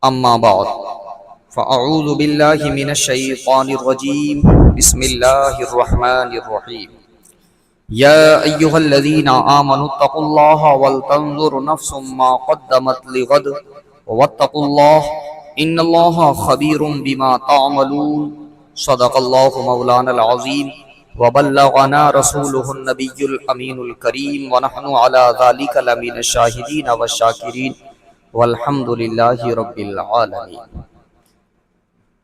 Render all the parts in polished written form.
اما بعد فاعوذ باللہ من الشیطان الرجیم بسم اللہ الرحمن الرحیم یا ایہا الذین آمنوا اتقوا اللہ ولتنظر نفس ما قدمت لغد واتقوا اللہ ان اللہ خبیر بما تعملون صدق اللہ مولانا العظیم وبلغنا رسوله النبی الامین الکریم ونحن علی ذلک لمن الشاہدین والشاکرین والحمد للہ رب العالمین۔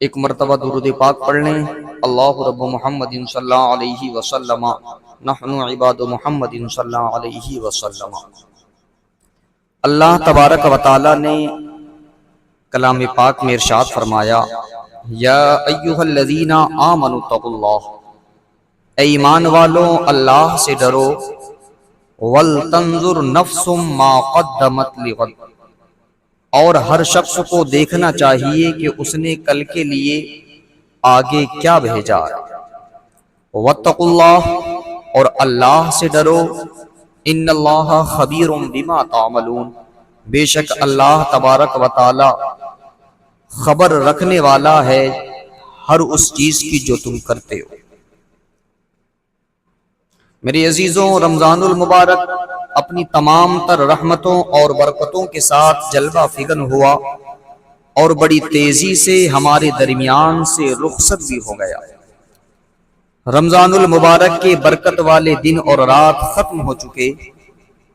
ایک مرتبہ درود پاک پڑھ لیں۔ اللہ رب محمد صلی اللہ علیہ وسلم نحن عباد محمد صلی اللہ علیہ وسلم۔ اللہ تبارک و تعالی نے کلام پاک میں ارشاد فرمایا، یا ایھا الذین آمنوا اتقوا اللہ، اے ایمان والو اللہ سے ڈرو، ولتنظر نفس ما قدمت لغد، اور ہر شخص کو دیکھنا چاہیے کہ اس نے کل کے لیے آگے کیا بھیجا۔ واتقوا اللہ، اور اللہ سے ڈرو، ان اللہ خبیر بما تعملون، بے شک اللہ تبارک و تعالی خبر رکھنے والا ہے ہر اس چیز کی جو تم کرتے ہو۔ میرے عزیزوں، رمضان المبارک اپنی تمام تر رحمتوں اور برکتوں کے ساتھ جلوہ فگن ہوا اور بڑی تیزی سے ہمارے درمیان سے رخصت بھی ہو گیا۔ رمضان المبارک کے برکت والے دن اور رات ختم ہو چکے،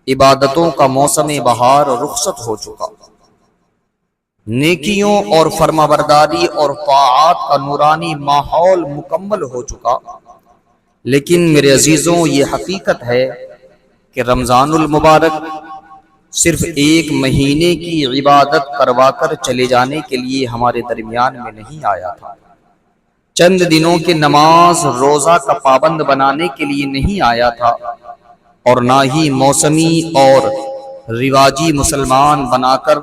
عبادتوں کا موسم بہار رخصت ہو چکا، نیکیوں اور فرمانبرداری اور طاعات کا نورانی ماحول مکمل ہو چکا۔ لیکن میرے عزیزوں، یہ حقیقت ہے کہ رمضان المبارک صرف ایک مہینے کی عبادت کروا کر چلے جانے کے لیے ہمارے درمیان میں نہیں آیا تھا، چند دنوں کے نماز روزہ کا پابند بنانے کے لیے نہیں آیا تھا، اور نہ ہی موسمی اور رواجی مسلمان بنا کر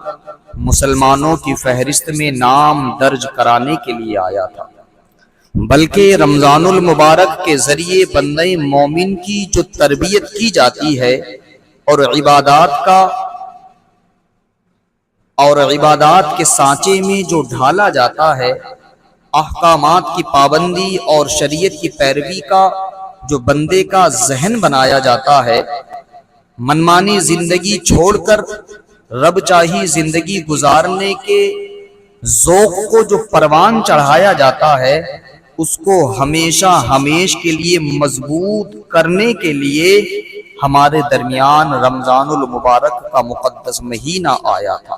مسلمانوں کی فہرست میں نام درج کرانے کے لیے آیا تھا، بلکہ رمضان المبارک کے ذریعے بندہ مومن کی جو تربیت کی جاتی ہے اور عبادات کے سانچے میں جو ڈھالا جاتا ہے، احکامات کی پابندی اور شریعت کی پیروی کا جو بندے کا ذہن بنایا جاتا ہے، منمانی زندگی چھوڑ کر رب چاہی زندگی گزارنے کے ذوق کو جو پروان چڑھایا جاتا ہے، اس کو ہمیشہ ہمیش کے لیے مضبوط کرنے کے لیے ہمارے درمیان رمضان المبارک کا مقدس مہینہ آیا تھا۔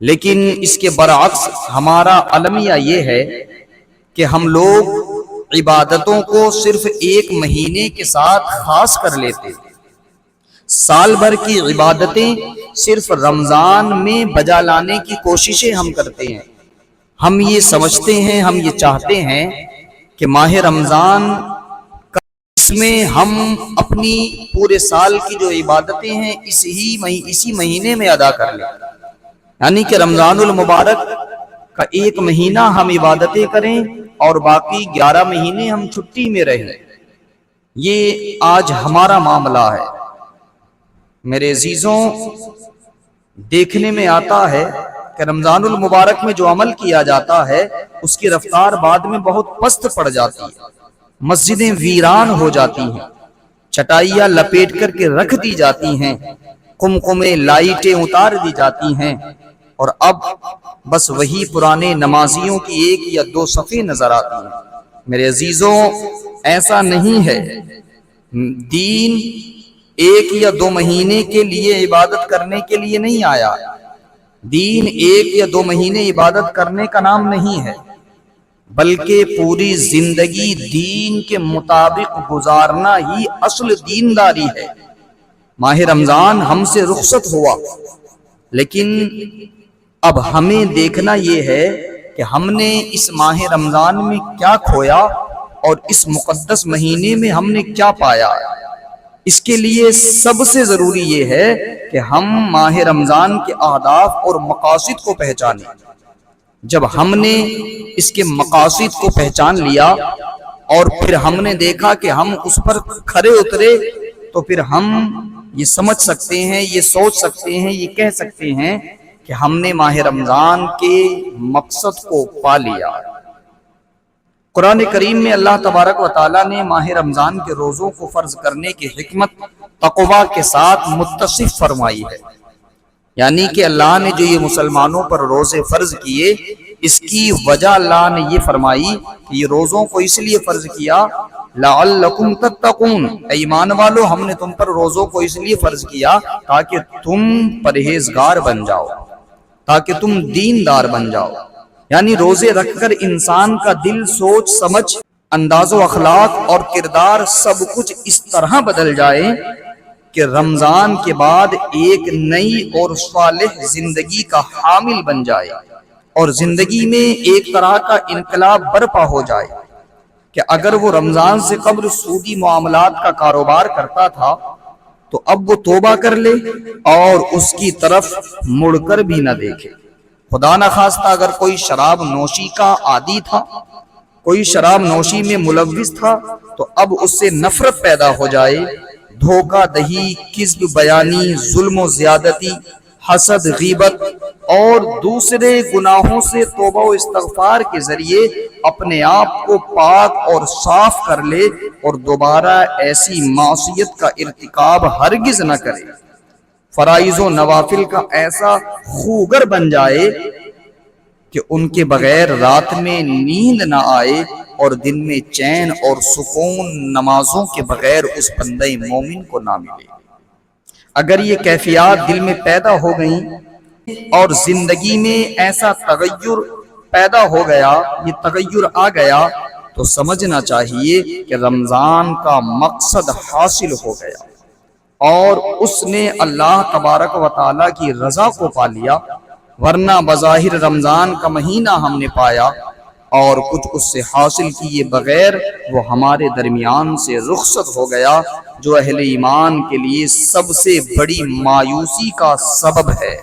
لیکن اس کے برعکس ہمارا المیہ یہ ہے کہ ہم لوگ عبادتوں کو صرف ایک مہینے کے ساتھ خاص کر لیتے، سال بھر کی عبادتیں صرف رمضان میں بجا لانے کی کوششیں ہم کرتے ہیں۔ ہم یہ سمجھتے ہیں، ہم یہ چاہتے ہیں کہ ماہ رمضان کا اس میں ہم اپنی پورے سال کی جو عبادتیں ہیں اسی مہینے میں ادا کر لیں، یعنی کہ رمضان المبارک کا ایک مہینہ ہم عبادتیں کریں اور باقی 11 مہینے ہم چھٹی میں رہیں۔ یہ آج ہمارا معاملہ ہے۔ میرے عزیزوں، دیکھنے میں آتا ہے کہ رمضان المبارک میں جو عمل کیا جاتا ہے اس کی رفتار بعد میں بہت پست پڑ جاتی ہے، مسجدیں ویران ہو جاتی ہیں، چٹائیاں لپیٹ کر کے رکھ دی جاتی ہیں، قمقمے لائٹیں اتار دی جاتی ہیں، اور اب بس وہی پرانے نمازیوں کی 1 یا 2 صفیں نظر آتی ہیں۔ میرے عزیزوں، ایسا نہیں ہے۔ دین 1 یا 2 مہینے کے لیے عبادت کرنے کے لیے نہیں آیا۔ دین 1 یا 2 مہینے عبادت کرنے کا نام نہیں ہے، بلکہ پوری زندگی دین کے مطابق گزارنا ہی اصل دینداری ہے۔ ماہ رمضان ہم سے رخصت ہوا، لیکن اب ہمیں دیکھنا یہ ہے کہ ہم نے اس ماہ رمضان میں کیا کھویا اور اس مقدس مہینے میں ہم نے کیا پایا۔ اس کے لیے سب سے ضروری یہ ہے کہ ہم ماہ رمضان کے اہداف اور مقاصد کو پہچانیں۔ جب ہم نے اس کے مقاصد کو پہچان لیا اور پھر ہم نے دیکھا کہ ہم اس پر کھرے اترے، تو پھر ہم یہ سمجھ سکتے ہیں، یہ سوچ سکتے ہیں، یہ کہہ سکتے ہیں کہ ہم نے ماہ رمضان کے مقصد کو پا لیا۔ قرآن کریم میں اللہ تبارک و تعالیٰ نے ماہ رمضان کے روزوں کو فرض کرنے کی حکمت تقویٰ کے ساتھ متصف فرمائی ہے، یعنی کہ اللہ نے جو یہ مسلمانوں پر روزے فرض کیے، اس کی وجہ اللہ نے یہ فرمائی کہ یہ روزوں کو اس لیے فرض کیا لعلکم تتقون، اے ایمان والو ہم نے تم پر روزوں کو اس لیے فرض کیا تاکہ تم پرہیزگار بن جاؤ، تاکہ تم دیندار بن جاؤ۔ یعنی روزے رکھ کر انسان کا دل، سوچ سمجھ، انداز و اخلاق اور کردار سب کچھ اس طرح بدل جائے کہ رمضان کے بعد ایک نئی اور صالح زندگی کا حامل بن جائے، اور زندگی میں ایک طرح کا انقلاب برپا ہو جائے کہ اگر وہ رمضان سے قبل سودی معاملات کا کاروبار کرتا تھا تو اب وہ توبہ کر لے اور اس کی طرف مڑ کر بھی نہ دیکھے۔ خدا نخواستہ اگر کوئی شراب نوشی کا عادی تھا، کوئی شراب نوشی میں ملوث تھا، تو اب اس سے نفرت پیدا ہو جائے۔ دھوکہ دہی، کذب بیانی، ظلم و زیادتی، حسد، غیبت اور دوسرے گناہوں سے توبہ و استغفار کے ذریعے اپنے آپ کو پاک اور صاف کر لے اور دوبارہ ایسی معصیت کا ارتکاب ہرگز نہ کرے۔ فرائض و نوافل کا ایسا خوگر بن جائے کہ ان کے بغیر رات میں نیند نہ آئے اور دن میں چین اور سکون نمازوں کے بغیر اس بندہ مومن کو نہ ملے۔ اگر یہ کیفیات دل میں پیدا ہو گئیں اور زندگی میں ایسا تغیر پیدا ہو گیا، یہ تغیر آ گیا، تو سمجھنا چاہیے کہ رمضان کا مقصد حاصل ہو گیا اور اس نے اللہ تبارک و تعالیٰ کی رضا کو پا لیا، ورنہ بظاہر رمضان کا مہینہ ہم نے پایا اور کچھ اس سے حاصل کیے بغیر وہ ہمارے درمیان سے رخصت ہو گیا، جو اہل ایمان کے لیے سب سے بڑی مایوسی کا سبب ہے۔